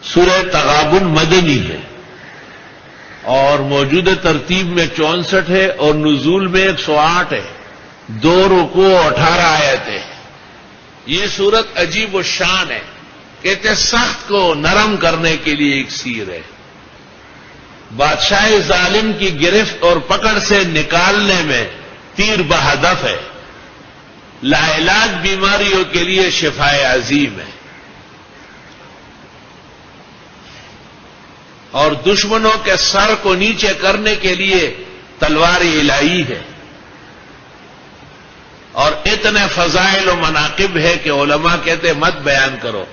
سورہ تغابن مدنی ہے اور موجودہ ترتیب میں 64 ہے اور نزول میں 108 ہے، 2 رکوع 18 آیتیں۔ یہ صورت عجیب و شان ہے، کہتے سخت کو نرم کرنے کے لیے ایک سیر ہے، بادشاہ ظالم کی گرفت اور پکڑ سے نکالنے میں تیر بہدف ہے، لاعلاج بیماریوں کے لیے شفائے عظیم ہے، اور دشمنوں کے سر کو نیچے کرنے کے لیے تلوار الہی ہے، اور اتنے فضائل و مناقب ہے کہ علماء کہتے مت بیان کرو،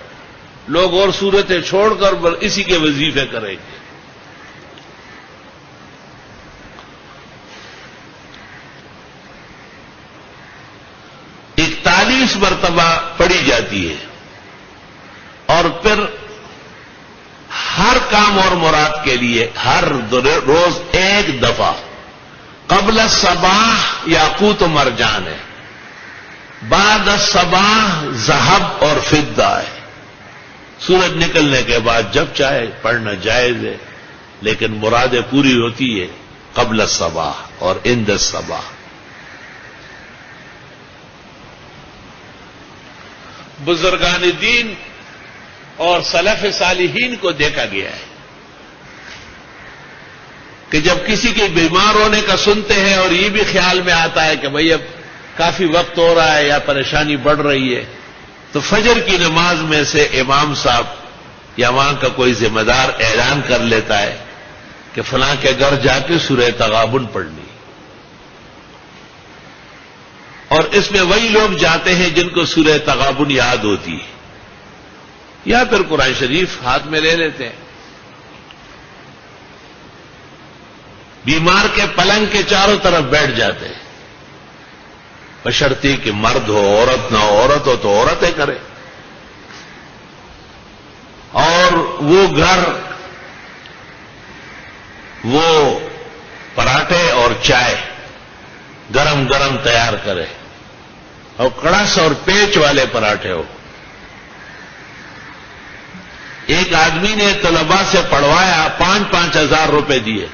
لوگ اور صورتیں چھوڑ کر اسی کے وظیفے کریں گے۔ 41 مرتبہ پڑھی جاتی ہے، اور پھر ہر کام اور مراد کے لیے ہر روز ایک دفعہ قبل الصباح یاقوت و مرجان ہے، بعد الصباح ذهب اور فضہ ہے۔ سورج نکلنے کے بعد جب چاہے پڑھنا جائز ہے، لیکن مرادیں پوری ہوتی ہے قبل الصباح اور عند الصباح۔ بزرگان دین اور سلف صالحین کو دیکھا گیا ہے کہ جب کسی کے بیمار ہونے کا سنتے ہیں اور یہ بھی خیال میں آتا ہے کہ بھئی اب کافی وقت ہو رہا ہے یا پریشانی بڑھ رہی ہے، تو فجر کی نماز میں سے امام صاحب یا وہاں کا کوئی ذمہ دار اعلان کر لیتا ہے کہ فلاں کے گھر جا کے سورہ تغابن پڑھنی، اور اس میں وہی لوگ جاتے ہیں جن کو سورہ تغابن یاد ہوتی ہے، یا پھر قرآن شریف ہاتھ میں لے لیتے ہیں۔ بیمار کے پلنگ کے چاروں طرف بیٹھ جاتے ہیں، بشرطی کہ مرد ہو عورت نہ ہو، عورت ہو تو عورتیں کرے، اور وہ گھر وہ پراٹھے اور چائے گرم گرم تیار کرے، اور کڑس اور پیچ والے پراٹھے ہو۔ ایک آدمی نے طلباء سے پڑھوایا، 5-5 ہزار روپے دیے،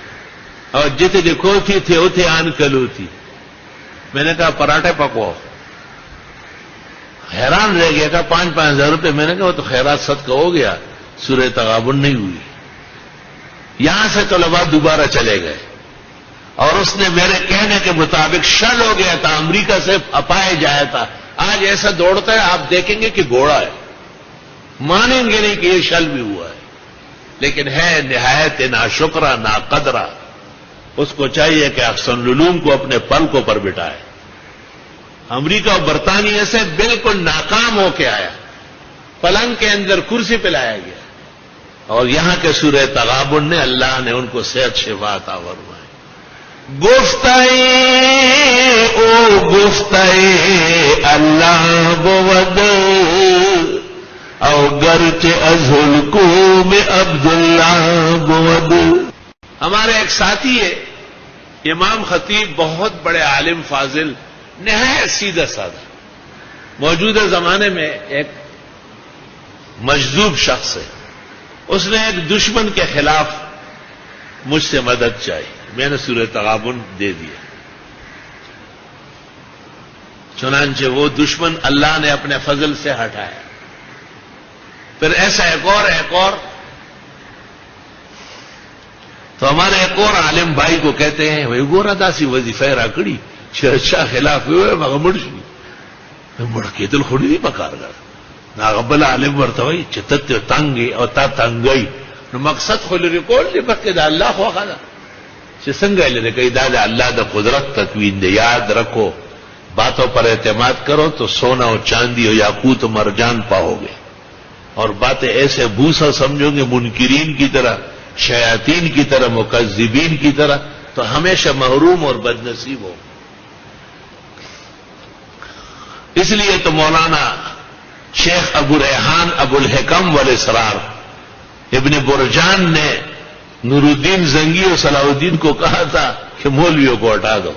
اور جتنے دکھوتی تھے اتنے آن کلو تھی۔ میں نے کہا پراٹھے پکواؤ، حیران رہ گیا، کہا 5-5 ہزار روپے۔ میں نے کہا وہ تو خیرات صدقہ ہو گیا، سورہ تغابن نہیں ہوئی۔ یہاں سے طلباء دوبارہ چلے گئے، اور اس نے میرے کہنے کے مطابق شل ہو گیا تھا، امریکہ سے اپائے جایا تھا، آج ایسا دوڑتا ہے آپ دیکھیں گے کہ گھوڑا ہے، مانیں گے نہیں کہ یہ شل بھی ہوا ہے، لیکن ہے نہایت ناشکرا ناقدرا۔ اس کو چاہیے کہ احسن العلوم کو اپنے پلکوں پر بٹھائے۔ امریکہ اور برطانیہ سے بالکل ناکام ہو کے آیا، پلنگ کے اندر کرسی پہ لایا گیا، اور یہاں کے سورہ تغابن نے اللہ نے ان کو صحت شفا عطا فرمائی۔ گفتائے او گفتائے اللہ بود او گرچہ از حلقوم عبداللہ بود۔ ہمارے ایک ساتھی ہے امام خطیب، بہت بڑے عالم فاضل، نہایت سیدھا سادہ، موجودہ زمانے میں ایک مجذوب شخص ہے، اس نے ایک دشمن کے خلاف مجھ سے مدد چاہی، میں نے سورہ تغابن دے دیا، چنانچہ وہ دشمن اللہ نے اپنے فضل سے ہٹایا۔ پھر ایسا ایک اور تو ہمارے ایک اور عالم بھائی کو کہتے ہیں وہ گورا داسی وظیفہ راکڑی شہنشاہ خلاف ہوئے مغمڑشی مڑکی دل خوڑی نہیں پکار گا ناغبل عالم ورتوئی چتت تنگی اور تا تنگئی نو مقصد خلی ریکول دی بکی دا اللہ خواہ دا چه سنگا لے کئی دا اللہ دا قدرت تکوین دے، یاد رکھو باتوں پر اعتماد کرو تو سونا اور چاندی اور یاقوت و مرجان پاؤ گے، اور باتیں ایسے بھوسا سمجھو گے منکرین کی طرح، شیاطین کی طرح، مکذبین کی طرح، تو ہمیشہ محروم اور بد نصیب ہو۔ اس لیے تو مولانا شیخ ابو ریحان ابو الحکم والاسرار ابن برجان نے نور الدین زنگی اور صلاح الدین کو کہا تھا کہ مولویوں کو ہٹا دو،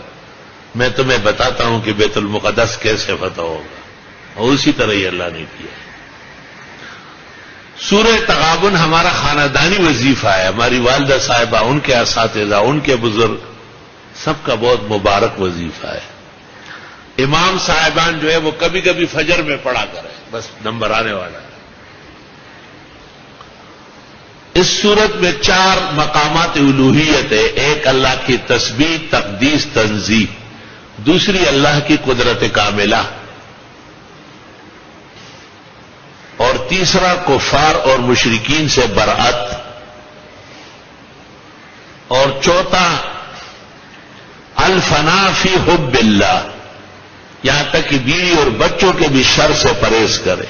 میں تمہیں بتاتا ہوں کہ بیت المقدس کیسے فتح ہوگا، اور اسی طرح ہی اللہ نے کیا۔ سورہ تغابن ہمارا خاندانی وظیفہ ہے. ہماری والدہ صاحبہ، ان کے اساتذہ، ان کے بزرگ، سب کا بہت مبارک وظیفہ ہے. امام صاحبان جو ہے وہ کبھی کبھی فجر میں پڑھا کرے، بس نمبر آنے والا ہے. اس صورت میں 4 مقامات الوہیت ہے. ایک اللہ کی تسبیح، تقدیس، تنزیہ. دوسری اللہ کی قدرت کاملہ. اور تیسرا کفار اور مشرکین سے برأت. اور چوتھا الفنا فی حب اللہ، یہاں تک کہ بیوی اور بچوں کے بھی شر سے پرہیز کرے.